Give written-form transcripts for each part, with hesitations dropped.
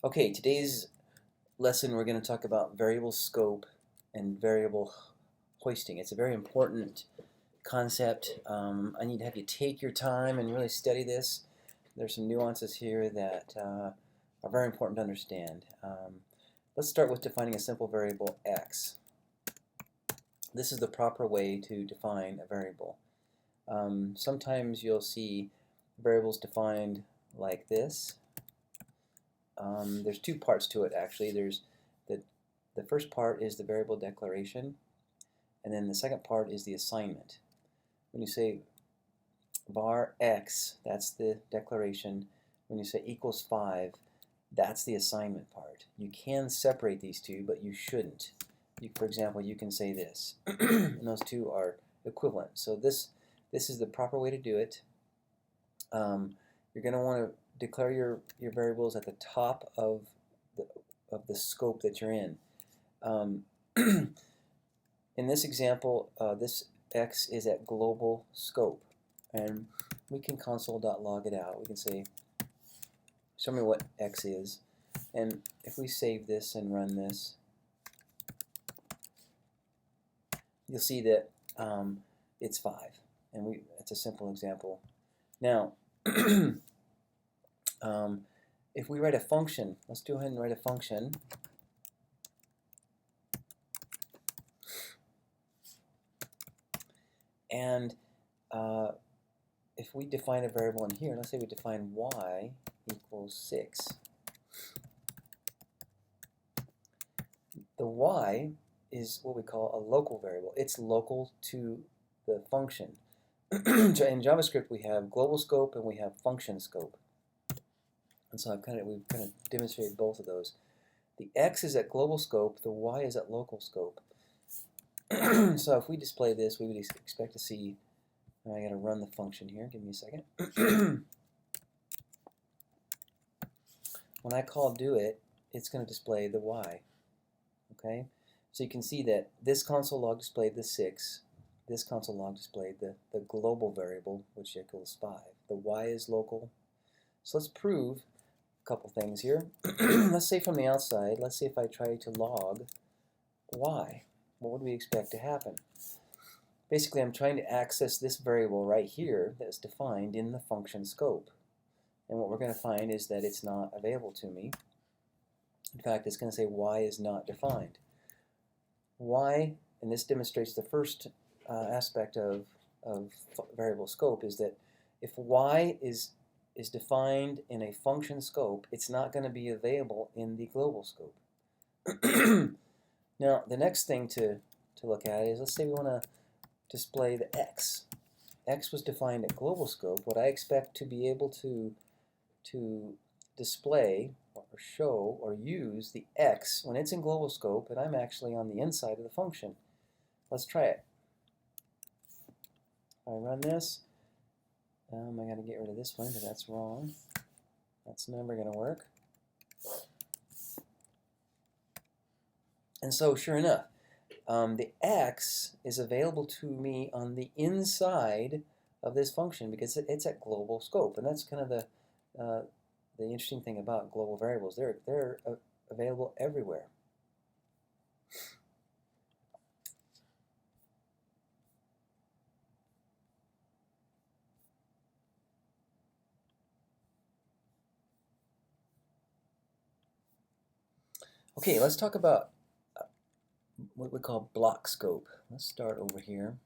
Okay, today's lesson we're going to talk about variable scope and variable hoisting. It's a very important concept. I need to have you take your time and really study this. There's some nuances here that are very important to understand. Let's start with defining a simple variable x. This is the proper way to define a variable. Sometimes you'll see variables defined like this. There's two parts to it actually. There's the first part is the variable declaration, and then the second part is the assignment. When you say var x, that's the declaration. When you say equals 5, that's the assignment part. You can separate these two, but you shouldn't. For example, you can say this, and those two are equivalent. So this is the proper way to do it. You're going to want to declare your variables at the top of the scope that you're in. In this example, this x is at global scope, and we can console.log it out. We can say, show me what x is, and if we save this and run this, you'll see that it's 5, and it's a simple example. Now, if we write a function, let's go ahead and write a function. And if we define a variable in here, let's say we define y equals 6. The y is what we call a local variable. It's local to the function. In JavaScript, we have global scope and we have function scope. And so we've kind of demonstrated both of those. The x is at global scope, the y is at local scope. So if we display this, we would expect to see, I got to run the function here, give me a second. When I call do it, it's going to display the y. Okay, so you can see that this console log displayed the 6, this console log displayed the global variable, which equals 5. The y is local. So let's prove a couple things here. Let's say from the outside, let's see if I try to log y. What would we expect to happen? Basically, I'm trying to access this variable right here that's defined in the function scope. And what we're going to find is that it's not available to me. In fact, it's going to say y is not defined. Y, and this demonstrates the first aspect of variable scope, is that if y is defined in a function scope, it's not going to be available in the global scope. Now, the next thing to look at is, let's say we want to display the x. X was defined at global scope. What I expect to be able to display or show or use the x when it's in global scope, and I'm actually on the inside of the function. Let's try it. If I run this, I got to get rid of this one because that's wrong. That's never going to work. And so, sure enough, the x is available to me on the inside of this function because it's at global scope, and that's kind of the interesting thing about global variables. They're available everywhere. Okay, let's talk about what we call block scope. Let's start over here.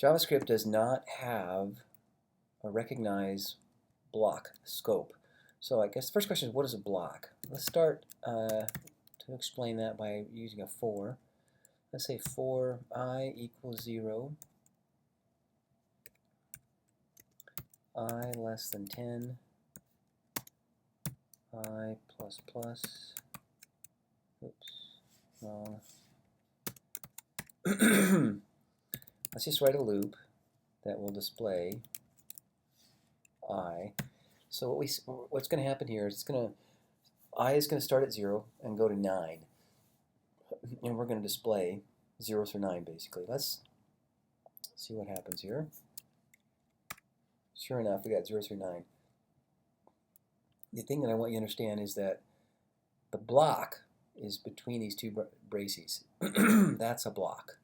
JavaScript does not have or recognize block scope. So I guess the first question is, what is a block? Let's start to explain that by using a for. Let's say for I equals 0, I less than 10, I plus plus, oops, wrong. Let's just write a loop that will display I. So what's going to happen here is I is going to start at 0 and go to 9. And we're going to display 0 through 9 basically. Let's see what happens here. Sure enough, we got 0 through 9. the thing that I want you to understand is that the block is between these two braces. That's a block.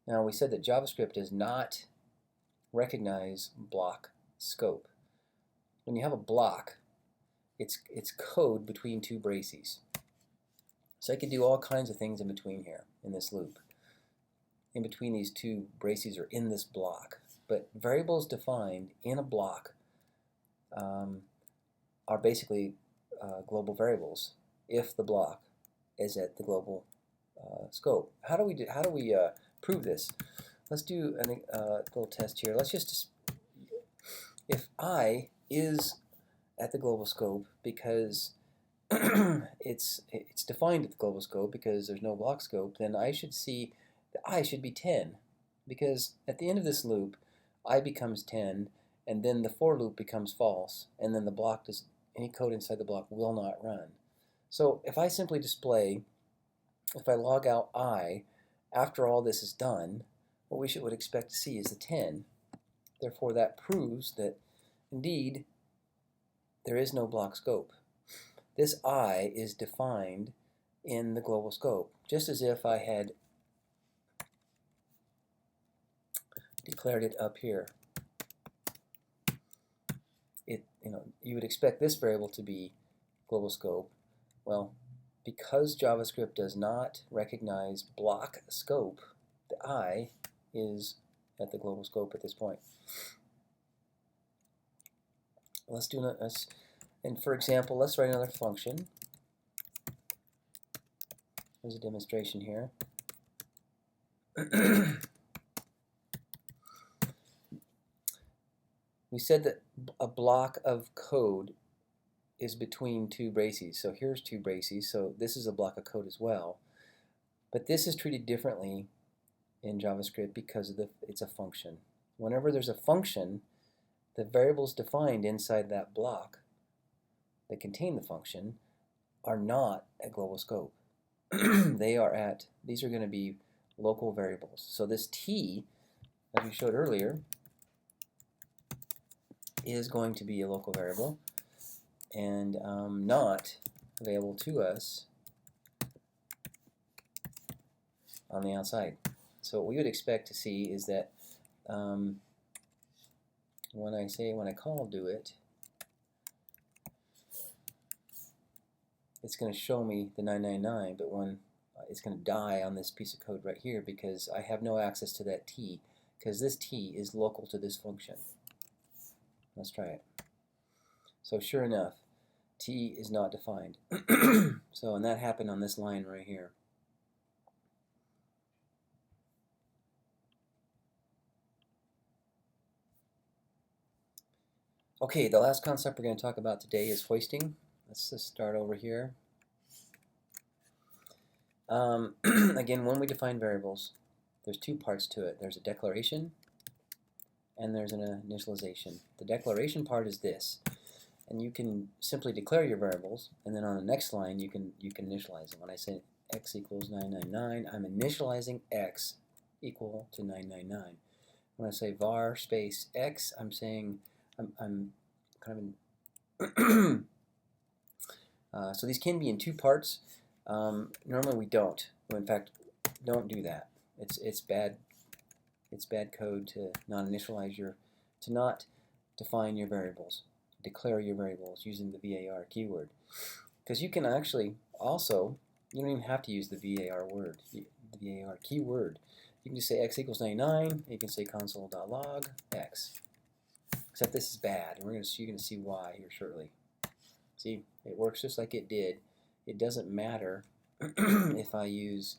Now we said that JavaScript does not recognize block scope. When you have a block, it's code between two braces. So I could do all kinds of things in between here in this loop. In between these two braces or in this block. But variables defined in a block are basically global variables if the block is at the global scope. How do we prove this? Let's do a little test here. Let's just, if I is at the global scope because it's defined at the global scope because there's no block scope, then I should see that I should be 10, because at the end of this loop I becomes 10, and then the for loop becomes false, and then the block does, any code inside the block will not run. So if I simply display, if I log out I after all this is done, what we would expect to see is the 10. Therefore that proves that indeed there is no block scope. This I is defined in the global scope, just as if I had declared it up here. You would expect this variable to be global scope. Well, because JavaScript does not recognize block scope, the I is at the global scope at this point. Let's do this. And for example, let's write another function. There's a demonstration here. We said that a block of code is between two braces. So here's two braces, so this is a block of code as well. But this is treated differently in JavaScript because of it's a function. Whenever there's a function, the variables defined inside that block that contain the function are not at global scope. These are going to be local variables. So this t, as we showed earlier, is going to be a local variable and not available to us on the outside. So what we would expect to see is that when I call do it, it's going to show me the 999, but when it's going to die on this piece of code right here because I have no access to that t, because this t is local to this function. Let's try it. So sure enough, t is not defined. So, and that happened on this line right here. Okay, the last concept we're going to talk about today is hoisting. Let's just start over here. Again, when we define variables, there's two parts to it. There's a declaration and there's an initialization. The declaration part is this, and you can simply declare your variables, and then on the next line you can initialize them. When I say x equals 999, I'm initializing x equal to 999. When I say var space x, I'm saying I'm kind of in so these can be in two parts. Normally we don't. In fact, don't do that. It's bad. It's bad code to not initialize to not define your variables, declare your variables using the var keyword. Because you can actually also, you don't even have to use the var word, the var keyword. You can just say x equals 99. You can say console.log x. Except this is bad, and you're going to see why here shortly. See, it works just like it did. It doesn't matter if I use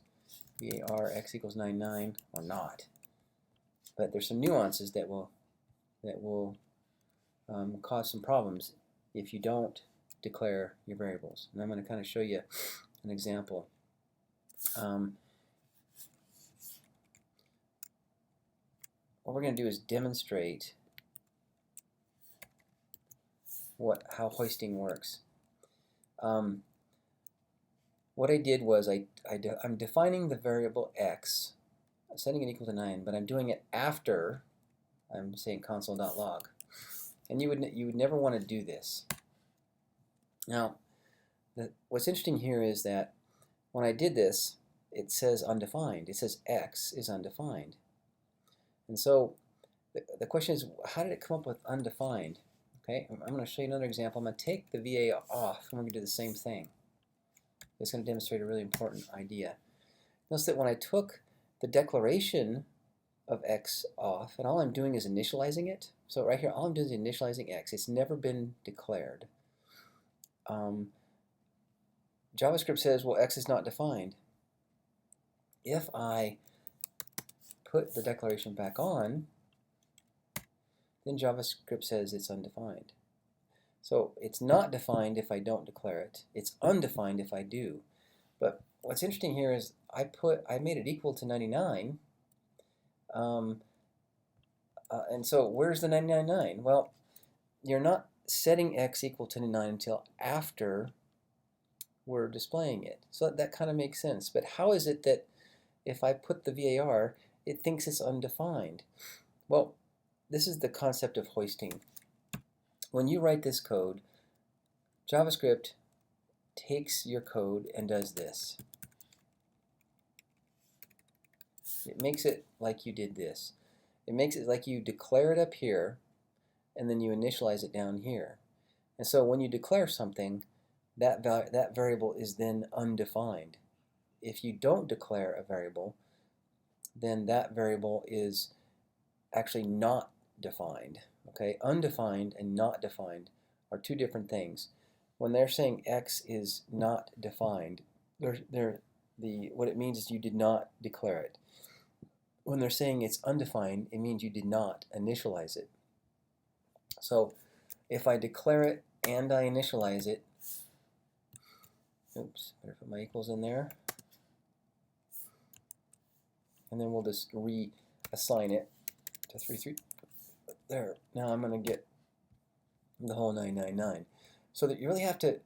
var x equals 99 or not. But there's some nuances that will cause some problems if you don't declare your variables. And I'm going to kind of show you an example. What we're going to do is demonstrate how hoisting works. What I did was I'm defining the variable x, setting it equal to 9, but I'm doing it after I'm saying console.log. And you would never want to do this. Now, what's interesting here is that when I did this, it says undefined. It says x is undefined. And so the question is, how did it come up with undefined? Okay, I'm going to show you another example. I'm going to take the VA off, and we're going to do the same thing. It's going to demonstrate a really important idea. Notice that when I took the declaration of x off, and all I'm doing is initializing it. So right here, all I'm doing is initializing x. It's never been declared. JavaScript says, well, x is not defined. If I put the declaration back on, then JavaScript says it's undefined. So it's not defined if I don't declare it. It's undefined if I do. But what's interesting here is I made it equal to 99. And so where's the 99? Well, you're not setting x equal to 99 until after we're displaying it. So that kind of makes sense. But how is it that if I put the VAR, it thinks it's undefined? Well, this is the concept of hoisting. When you write this code, JavaScript takes your code and does this. It makes it like you did this. It makes it like you declare it up here, and then you initialize it down here. And so when you declare something, that variable is then undefined. If you don't declare a variable, then that variable is actually not defined. Okay, undefined and not defined are two different things. When they're saying x is not defined, what it means is you did not declare it. When they're saying it's undefined, it means you did not initialize it. So if I declare it and I initialize it, oops, better put my equals in there, and then we'll just reassign it to 33. There. Now I'm going to get the whole 999. So that you really have to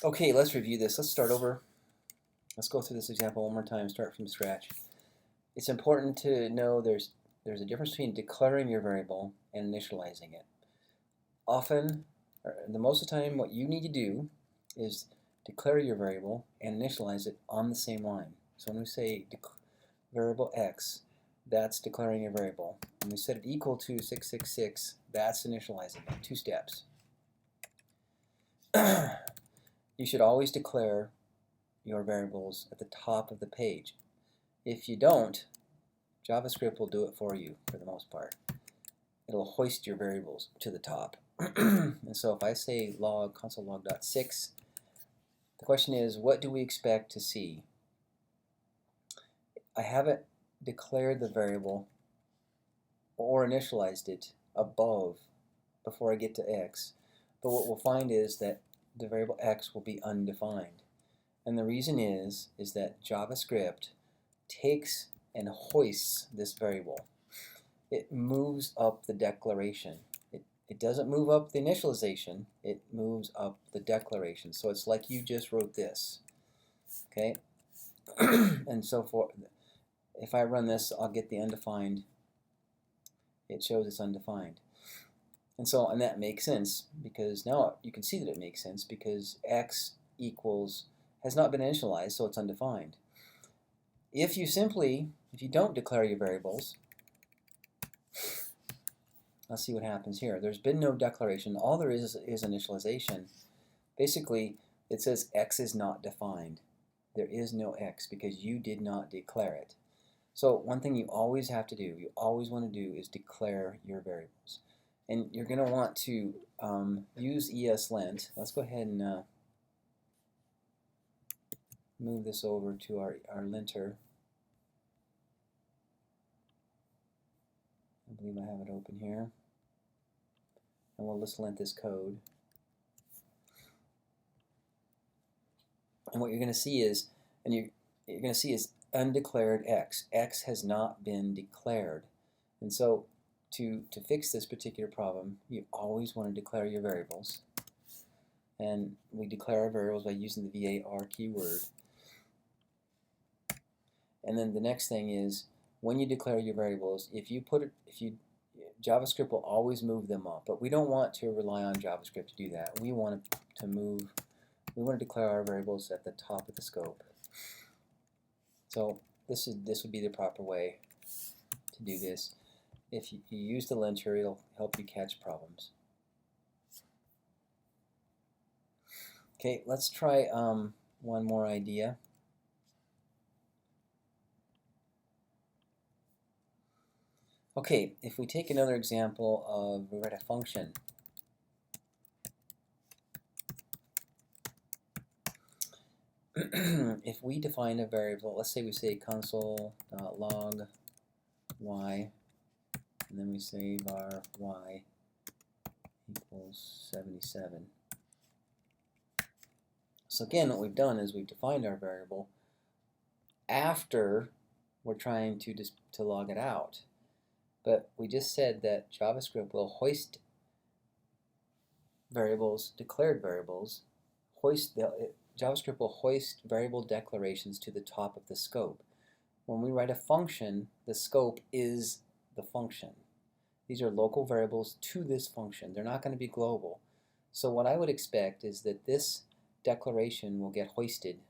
okay, let's review this. Let's start over. Let's go through this example one more time, start from scratch. It's important to know there's a difference between declaring your variable and initializing it. Often, or the most of the time, what you need to do is declare your variable and initialize it on the same line. So when we say variable x, that's declaring a variable. When we set it equal to 666, that's initializing it. 2 steps. You should always declare your variables at the top of the page. If you don't, JavaScript will do it for you for the most part. It'll hoist your variables to the top. And so if I say log console log.6, the question is, what do we expect to see? I haven't declared the variable or initialized it above before I get to x, but what we'll find is that the variable x will be undefined. And the reason is that JavaScript takes and hoists this variable. It moves up the declaration. It doesn't move up the initialization, it moves up the declaration. So it's like you just wrote this. Okay? And so if I run this, I'll get the undefined. It shows it's undefined. And that makes sense, because now you can see that it makes sense, because x has not been initialized, so it's undefined. If you don't declare your variables, let's see what happens here. There's been no declaration. All there is initialization. Basically, it says x is not defined. There is no x because you did not declare it. So one thing you always have to do, you always want to do, is declare your variables. And you're going to want to use ESLint. Let's go ahead and move this over to our linter. I believe I have it open here. And we'll just lint this code. And what you're going to see is, undeclared x. X has not been declared. And so to fix this particular problem, you always want to declare your variables. And we declare our variables by using the VAR keyword. And then the next thing is when you declare your variables, JavaScript will always move them up, but we don't want to rely on JavaScript to do that. We want to declare our variables at the top of the scope. So this would be the proper way to do this. If you use the linter, it'll help you catch problems. Okay, let's try one more idea. Okay, if we take another example of, we write a function. If we define a variable, let's say we say console.log y, and then we say var y equals 77. So again, what we've done is we've defined our variable after we're trying to log it out. But we just said that JavaScript will hoist variables, declared variables, JavaScript will hoist variable declarations to the top of the scope. When we write a function, the scope is the function. These are local variables to this function. They're not going to be global. So what I would expect is that this declaration will get hoisted,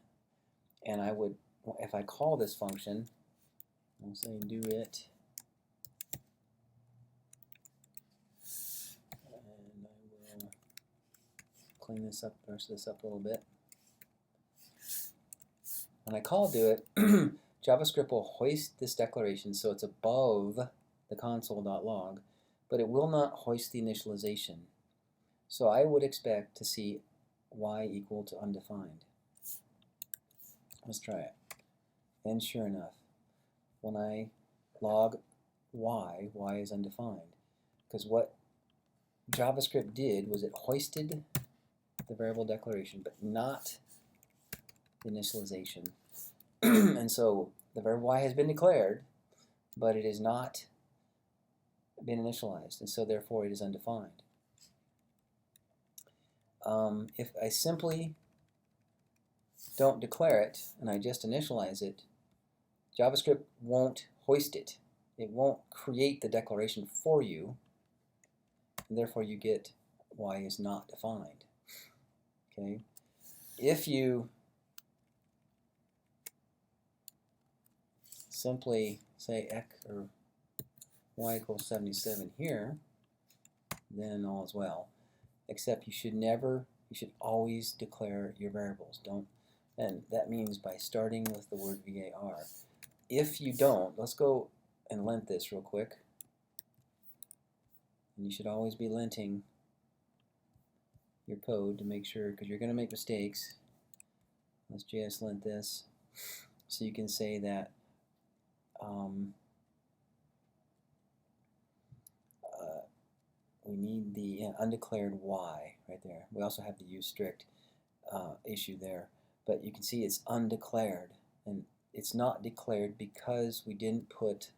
and I would, if I call this function, I'll say do it, and I will clean this up, brush this up a little bit. When I call do it, JavaScript will hoist this declaration so it's above the console.log, but it will not hoist the initialization. So I would expect to see y equal to undefined. Let's try it. And sure enough, when I log y is undefined. Because what JavaScript did was it hoisted the variable declaration, but not the initialization. And so the variable y has been declared, but it has not been initialized, and so therefore it is undefined. If I simply don't declare it and I just initialize it, JavaScript won't hoist it. It won't create the declaration for you, and therefore you get y is not defined. Okay? If you simply say or y equals 77 here, then all is well. Except you should always declare your variables. And that means by starting with the word var. If you don't, let's go and lint this real quick. And you should always be linting your code to make sure, because you're going to make mistakes. Let's JS lint this. So you can say that we need the undeclared y right there. We also have the use strict issue there. But you can see it's undeclared. And it's not declared because we didn't put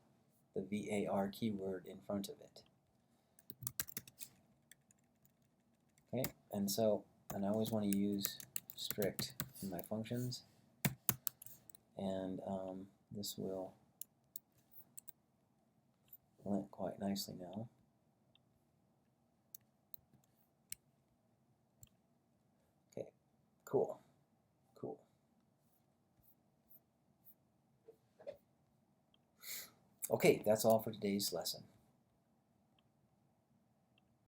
the var keyword in front of it. Okay, and I always want to use strict in my functions. And this will lint quite nicely now. Okay, cool. Okay, that's all for today's lesson.